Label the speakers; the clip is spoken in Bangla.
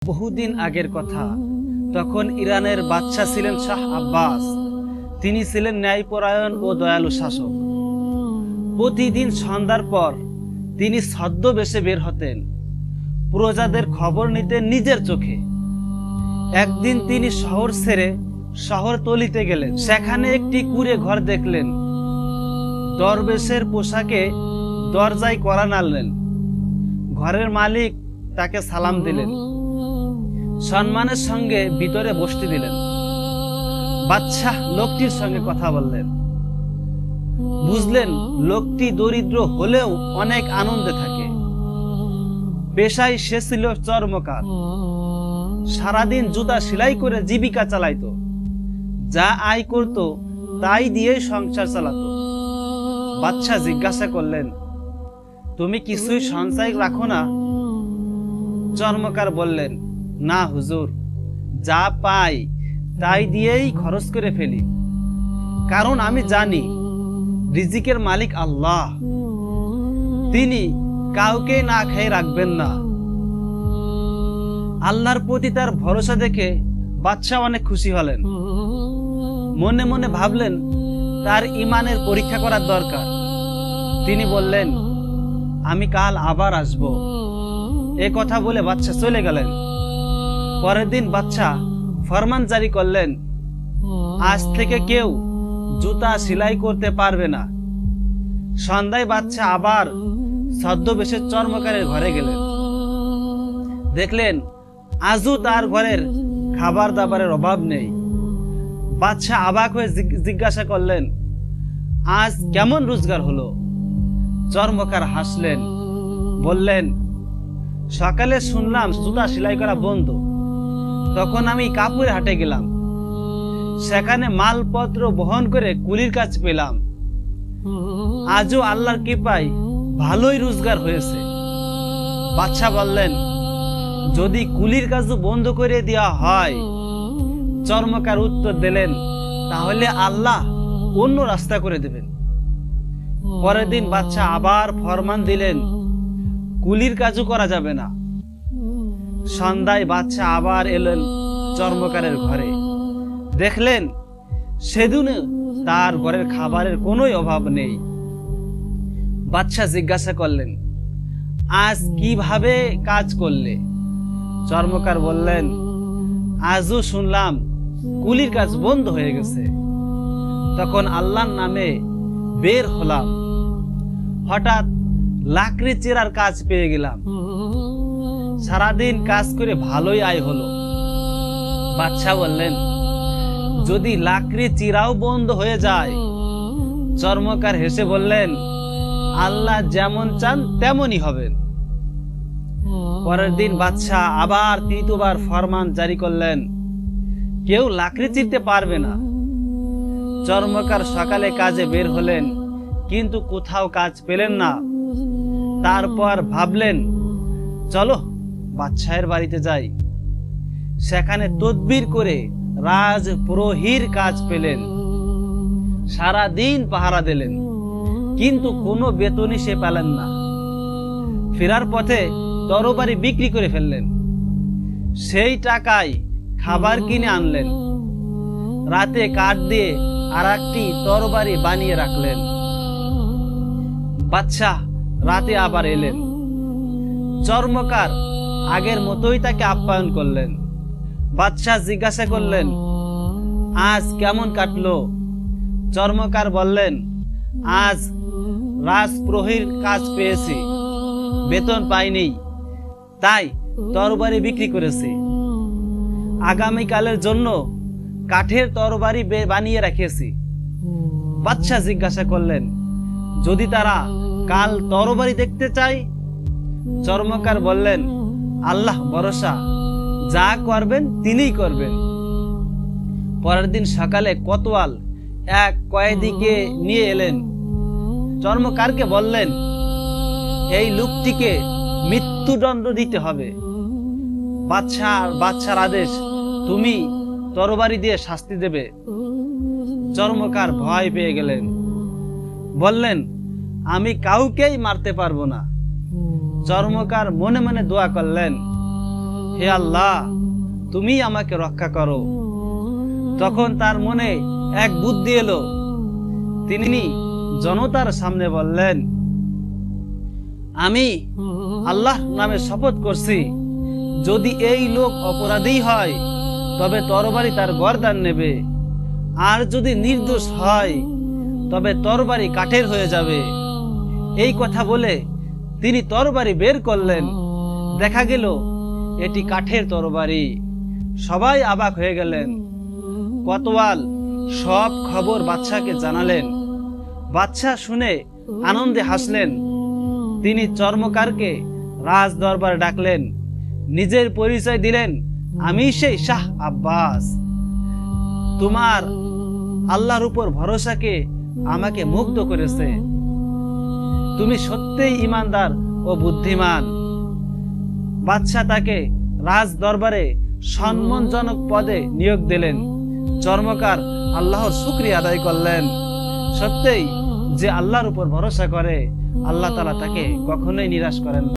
Speaker 1: বহুদিন আগের কথা। তখন ইরানের বাদশাহ ছিলেন শাহ আব্বাস। তিনি ছিলেন ন্যায়পরায়ণ ও দয়ালু শাসক। প্রতিদিন সন্ধ্যার পর তিনি ছদ্মবেশে বের হতেন, প্রজাদের খবর নিতেন নিজের চোখে। একদিন তিনি শহর ছেড়ে শহরতলিতে গেলেন। সেখানে একটি কুঁড়ে ঘর দেখলেন। দরবেশের পোশাকে দরজায় কড়া নাড়লেন। ঘরের মালিক তাকে সালাম দিলেন, সম্মানের সঙ্গে ভিতরে বসতে দিলেন। বাদশাহ লোকটির সঙ্গে কথা বললেন। বুঝলেন লোকটি দরিদ্র হলেও অনেক আনন্দে থাকে। পেশায় সে ছিল চর্মকার। সারাদিন জুতা সেলাই করে জীবিকা চালাইতো। যা আয় করত তাই দিয়ে সংসার চালাতো। বাদশাহ জিজ্ঞাসা করলেন, তুমি কিছুই সঞ্চয় রাখো না? চর্মকার বললেন, না হুজুর, যা পাই তাই দিয়েই খরচ করে ফেলি। কারণ আমি জানি রিজিকের মালিক আল্লাহ, তিনি কাউকে না খেয়ে রাখবেন না। আল্লাহর প্রতি তার ভরসা দেখে বাদশাহ অনেক খুশি হলেন। মনে মনে ভাবলেন তার ঈমানের পরীক্ষা করার দরকার। তিনি বললেন, আমি কাল আবার আসব। এ কথা বলে বাদশাহ চলে গেলেন। পরের দিন বাদশাহ ফরমান জারি করলেন, আজ থেকে কেউ জুতা সেলাই করতে পারবে না। সন্ধ্যায় বাদশাহ আবার ছদ্মবেশের চর্মকারের ঘরে গেলেন। দেখলেন আজও তার ঘরের খাবার দাবারের অভাব নেই। বাদশাহ অবাক হয়ে জিজ্ঞাসা করলেন, আজ কেমন রোজগার হলো? চর্মকার হাসলেন, বললেন, সকালে শুনলাম জুতা সেলাই করা বন্ধ। তখন আমি কাপড়ের হাটে গেলাম। সেখানে মালপত্র বহন করে কুলির কাজ পেলাম। আজও আল্লাহর কৃপায় ভালোই রোজগার হয়েছে। বাদশাহ বললেন, যদি কুলির কাজ বন্ধ করে দেওয়া হয়? চর্মকার উত্তর দিলেন, তাহলে আল্লাহ অন্য রাস্তা করে দেবেন। পরের দিন বাদশাহ আবার ফরমান দিলেন, কুলির কাজও করা যাবে না। সন্ধ্যায় বাদশাহ আবার এলেন চর্মকারের ঘরে। দেখলেন সেদিনও তার ঘরের খাবারের কোনো অভাব নেই। বাদশাহ জিজ্ঞাসা করলেন, আজ কিভাবে কাজ করলে? চর্মকার বললেন, আজও শুনলাম কুলির কাজ বন্ধ হয়ে গেছে। তখন আল্লাহর নামে বের হলাম। হঠাৎ লাকড়ি চেরার কাজ পেয়ে গেলাম। সারাদিন কাজ করে ভালোই আয় হলো। বাদশাহ বললেন, যদি লাকড়ি চিরাও বন্ধ হয়ে যায়? চর্মকার হেসে বললেন, আল্লাহ যেমন চান তেমনই হবেন। পরের দিন বাদশাহ আবার তৃতীয়বার ফরমান জারি করলেন, কেউ লাকড়ি চিরতে পারবে না। চর্মকার সকালে কাজে বের হলেন, কিন্তু কোথাও কাজ পেলেন না। তারপর ভাবলেন, চলো বাদশাহের বাড়িতে যাই। সেখানে তদবির করে রাজ প্রহরীর কাজ পেলেন। সারা দিন পাহারা দিলেন, কিন্তু কোনো বেতনই সে পেলেন না। ফেরার পথে তরবারি বিক্রি করে ফেললেন। সেই টাকায় খাবার কিনে আনলেন। রাতে কাঠ দিয়ে আর একটি তরবারি বানিয়ে রাখলেন। বাদশাহ রাতে আবার এলেন। চর্মকার আগের মতোই তাকে আপ্যায়ন করলেন। বাদশাহ জিজ্ঞাসা করলেন, আজ কেমন কাটলো? চর্মকার বললেন, আজ রাজপ্রহরীর কাজ পেয়েছি, বেতন পাইনি, তাই তরবারি বিক্রি করেছি। আগামীকালের জন্য কাঠের তরবারি বানিয়ে রেখেছি। বাদশাহ জিজ্ঞাসা করলেন, যদি তারা কাল তরবারি দেখতে চায়? চর্মকার বললেন, আল্লাহ ভরসা, যা করবেন তিনিই করবেন। পরের দিন সকালে কোতোয়াল এক কয়েদিকে নিয়ে এলেন। চর্মকারকে বললেন, এই লোকটিকে মৃত্যুদণ্ড দিতে হবে। বাদশার আদেশ, তুমি তরবারি দিয়ে শাস্তি দেবে। চর্মকার ভয় পেয়ে গেলেন, বললেন, আমি কাউকেই মারতে পারবো না। চর্মকার মনে মনে দোয়া করলেন, হে আল্লাহ, তুমি আমাকে রক্ষা করো। তখন তার মনে এক বুদ্ধি এলো। তিনি জনতার সামনে বললেন, আমি আল্লাহ নামে শপথ করছি, যদি এই লোক অপরাধী হয় তবে তরবারি তার গর্দান নেবে, আর যদি নির্দোষ হয় তবে তরবারি কাঠের হয়ে যাবে। এই কথা বলে তিনি তরবারি বের করলেন। দেখা গেল এটি কাঠের তরবারি। সবাই অবাক হয়ে গেলেন। কোতোয়াল সব খবর বাদশাকে জানালেন। বাদশা শুনে আনন্দে হাসলেন। তিনি চর্মকারকে রাজ দরবারে ডাকলেন, নিজের পরিচয় দিলেন, আমি সেই শাহ আব্বাস। তোমার আল্লাহর উপর ভরসাকে আমাকে মুগ্ধ করেছে। তুমি সত্যিই ঈমানদার ও বুদ্ধিমান। বাদশা তাকে রাজ দরবারে সম্মানজনক পদে নিয়োগ দিলেন। চর্মকার আল্লাহর শুকরিয়া আদায় করলেন। সত্যিই যে আল্লাহর উপর ভরসা করে, আল্লাহ তাআলা তাকে কখনোই নিরাশ করেন না।